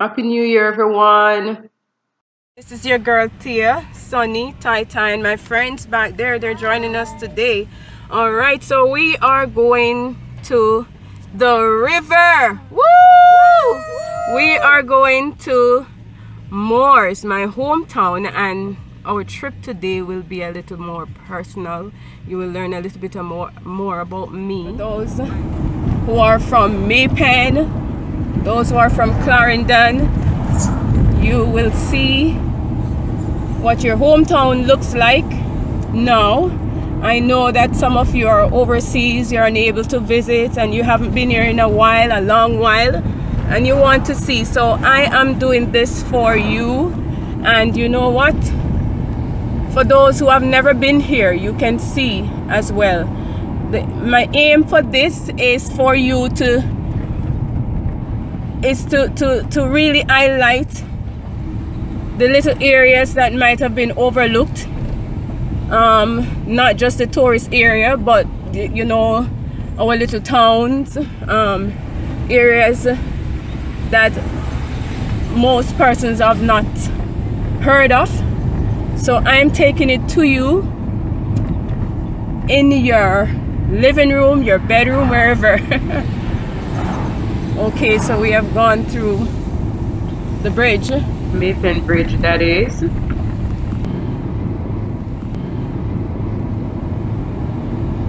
Happy New Year, everyone. This is your girl Tia, Sunny, Taita, and my friends back there. They're joining us today. All right, so we are going to the river. Woo! We are going to Moors, my hometown, and our trip today will be a little more personal. You will learn a little bit more about me. For those who are from Maypen, those who are from Clarendon, you will see what your hometown looks like now. I know that some of you are overseas, you're unable to visit, and you haven't been here in a while, a long while, and you want to see. So I am doing this for you. And you know what? For those who have never been here, you can see as well. My aim for this is for you to really highlight the little areas that might have been overlooked, not just the tourist area, but you know, our little towns, areas that most persons have not heard of. So I'm taking it to you in your living room, your bedroom, wherever. Okay, so we have gone through the bridge. Maypen Bridge, that is.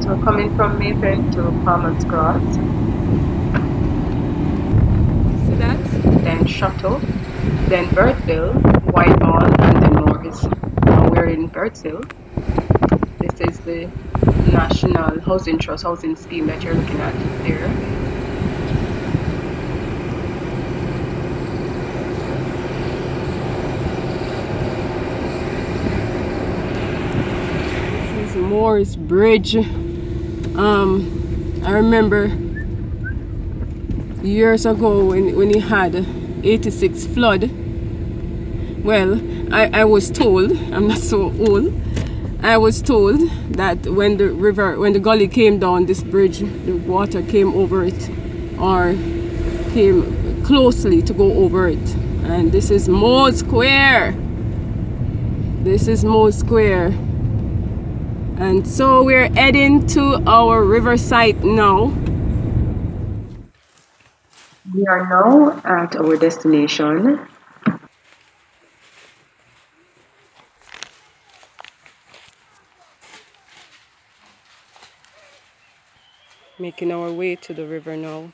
So coming from Maypen to Palmer's Cross. See that? Then Shuttle, then Birdsville, Whitehall, and then Morris. Now we're in Birdsville. This is the National Housing Trust housing scheme that you're looking at there. Moors Bridge. I remember years ago when he had 86 flood. Well, I was told, I'm not so old, I was told that when the gully came down, this bridge, the water came over it, or came closely to go over it. And this is Moores Square. This is Moores Square. And so we're heading to our river site now. We are now at our destination. Making our way to the river now.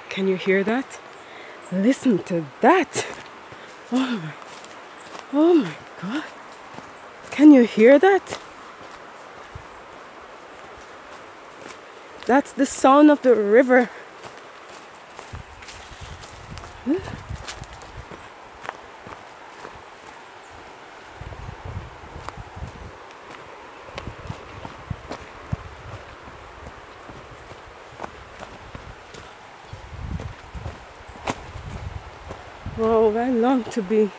Can you hear that? Listen to that. Oh my God. Can you hear that? That's the sound of the river. Oh, I long to be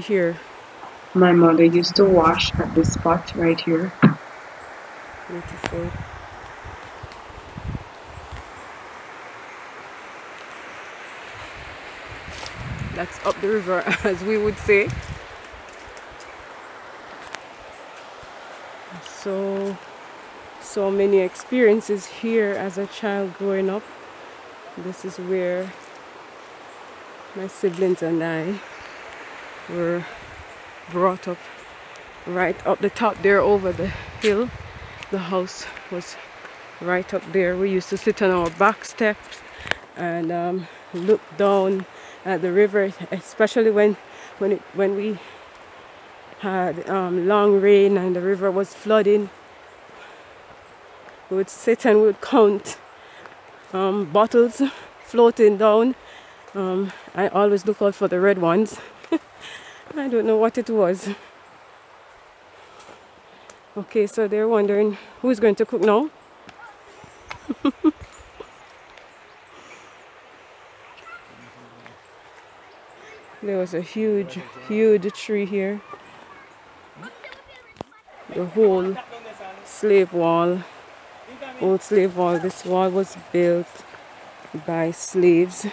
here. My mother used to wash at this spot right here. Beautiful. That's up the river, as we would say. So many experiences here as a child growing up. This is where my siblings and I were brought up, right up the top there over the hill. The house was right up there. We used to sit on our back steps and look down at the river, especially when we had long rain and the river was flooding. We would sit and we would count bottles floating down. I always look out for the red ones. I don't know what it was. Okay, so they're wondering who's going to cook now. There was a huge tree here. The whole slave wall, old slave wall. This wall was built by slaves.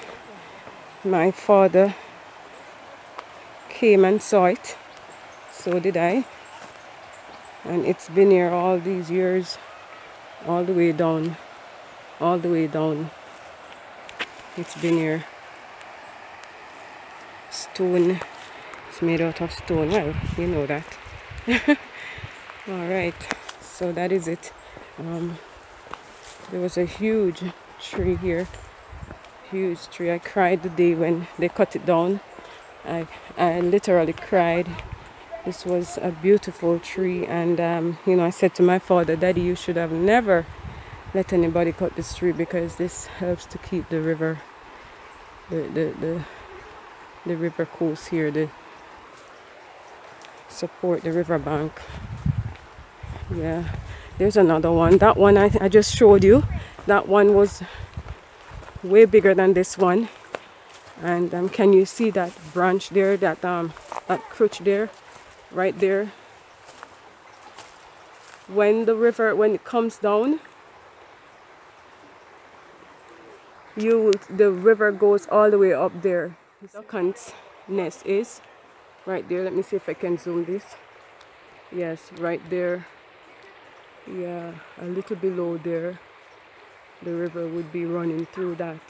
My father came and saw it. So did I. And it's been here all these years, all the way down, all the way down. It's been here. Stone. It's made out of stone. Well, you know that. All right. So that is it. There was a huge tree here. Huge tree. I cried the day when they cut it down. I literally cried. This was a beautiful tree, and you know, I said to my father, Daddy, you should have never let anybody cut this tree, because this helps to keep the river, the river coast here, the support the river bank. Yeah, there's another one. That one I just showed you. That one was way bigger than this one. And can you see that branch there, that crutch there, right there? When it comes down, the river goes all the way up there. The duck's nest is right there. Let me see if I can zoom this. Yes, right there. Yeah, a little below there. The river would be running through that.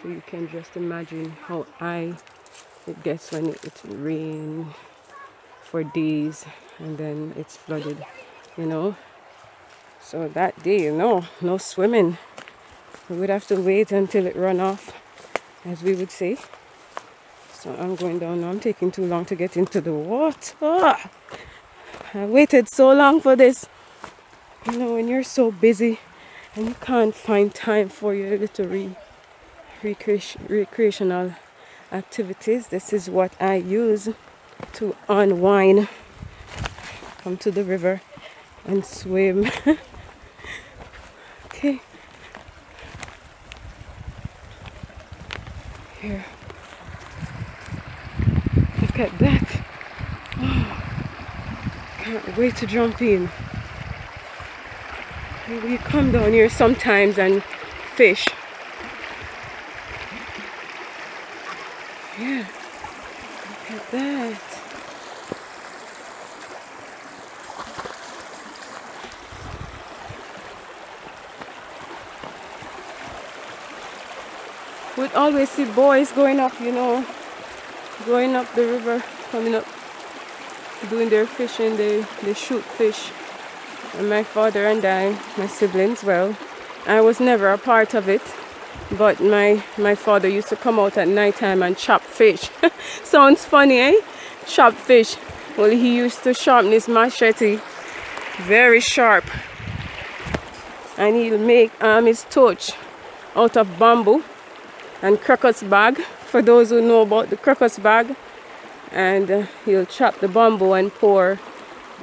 So you can just imagine how high it gets when it rains for days and then it's flooded, you know. So that day, you know, no swimming. We would have to wait until it run off, as we would say. So I'm going down now. I'm taking too long to get into the water. I waited so long for this. You know, when you're so busy and you can't find time for your little recreational activities, this is what I use to unwind. Come to the river and swim. Okay. Here. Look at that. Oh, can't wait to jump in. We come down here sometimes and fish. Yeah, look at that. We'd always see boys going up, you know, going up the river, coming up, doing their fishing. They shoot fish. And my father and I, my siblings, well, I was never a part of it. But my father used to come out at night time and chop fish. Sounds funny, eh? Chop fish. Well, he used to sharpen his machete very sharp. And he'll make his torch out of bamboo and crocus bag, for those who know about the crocus bag. And he'll chop the bamboo and pour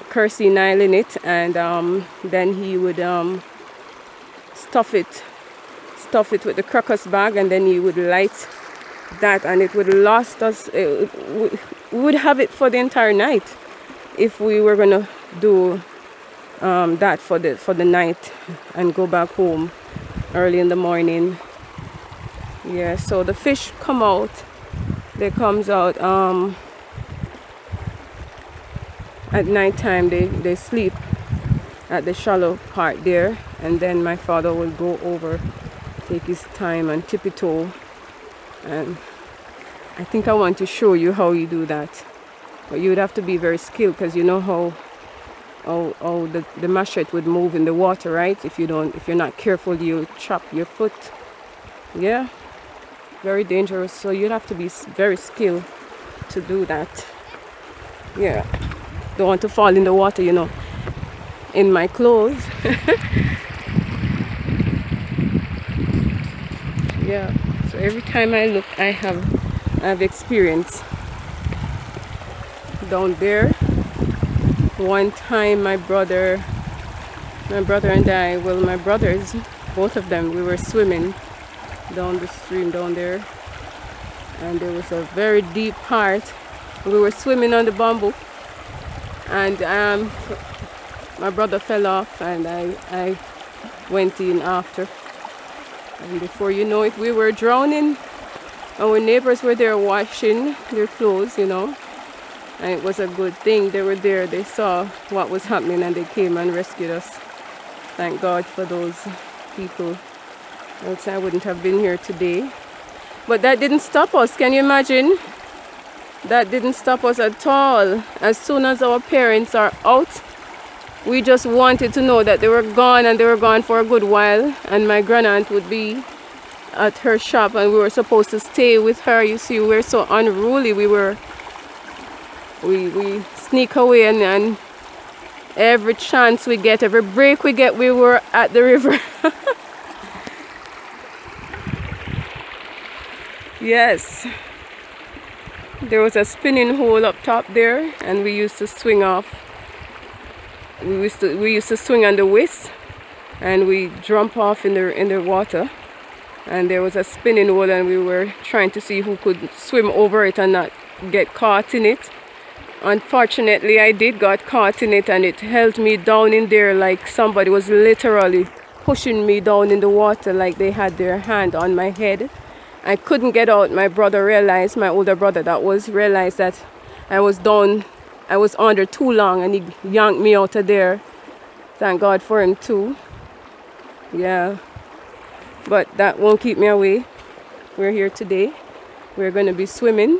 kerosene oil in it, and then he would stuff it with the crocus bag, and then he would light that, and it would last us. We would have it for the entire night if we were gonna do that for the night and go back home early in the morning. Yeah, so the fish come out. They comes out at night time. They sleep at the shallow part there, and then my father will go over, take his time and tippy-toe. And I think I want to show you how you do that, but you would have to be very skilled, because you know how how the machete would move in the water, right? If you're not careful, you chop your foot. Yeah, very dangerous. So you'd have to be very skilled to do that. Yeah, don't want to fall in the water, you know, in my clothes. Yeah, so every time I look, I've experienced down there. One time my brother and I, well, my brothers, both of them, we were swimming down the stream down there, and there was a very deep part. We were swimming on the bamboo, and my brother fell off, and I went in after, and before you know it, we were drowning. Our neighbors were there washing their clothes, you know, and it was a good thing they were there. They saw what was happening and they came and rescued us. Thank God for those people, else I wouldn't have been here today. But that didn't stop us. Can you imagine? That didn't stop us at all. As soon as our parents are out, we just wanted to know that they were gone, and they were gone for a good while, and my grandaunt would be at her shop and we were supposed to stay with her. You see, we were so unruly. We sneak away, and every chance we get, every break we get, we were at the river. Yes, there was a spinning hole up top there, and we used to swing off. We used to swing on the whisk, and we jump off in the water. And there was a spinning hole, and we were trying to see who could swim over it and not get caught in it. Unfortunately, I did got caught in it, and it held me down in there like somebody was literally pushing me down in the water, like they had their hand on my head. I couldn't get out. My brother realized, my older brother realized that I was down, I was under too long, and he yanked me out of there. Thank God for him too. Yeah, but that won't keep me away. We're here today. We're going to be swimming,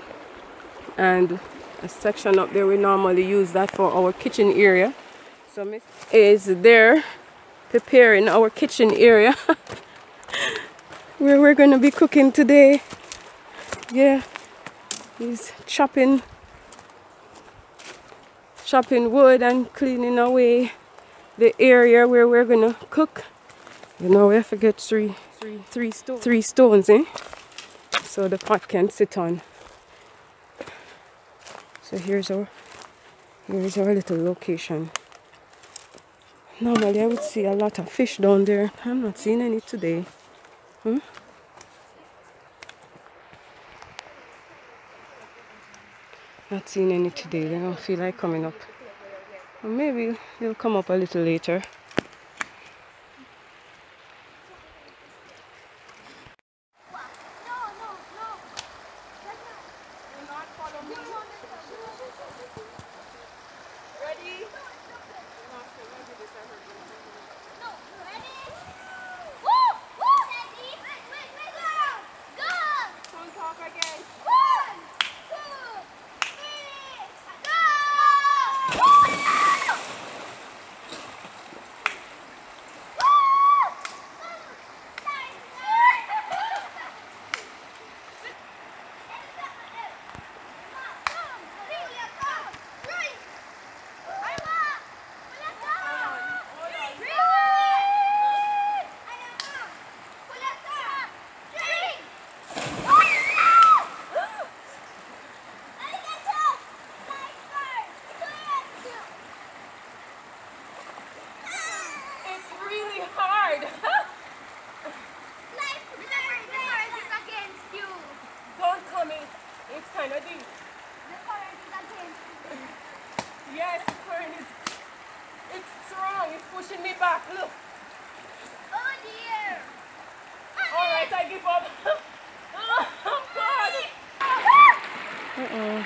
and a section up there, we normally use that for our kitchen area. So Miss is there preparing our kitchen area where we're going to be cooking today. Yeah, he's chopping wood and cleaning away the area where we're going to cook. You know, we have to get three stones, eh? So the pot can sit on. So here's our little location. Normally I would see a lot of fish down there. I'm not seeing any today. Not seeing any today. They don't feel like coming up. Or maybe they'll come up a little later. Yes, the current is, it's strong, it's pushing me back, look. Oh dear. Alright, I give up. Oh God. Uh-oh.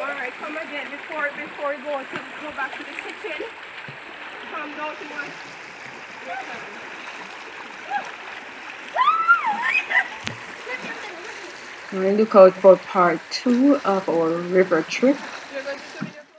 Alright, come again before we go back to the kitchen. Come down to one. Look out for part 2 of our river trip.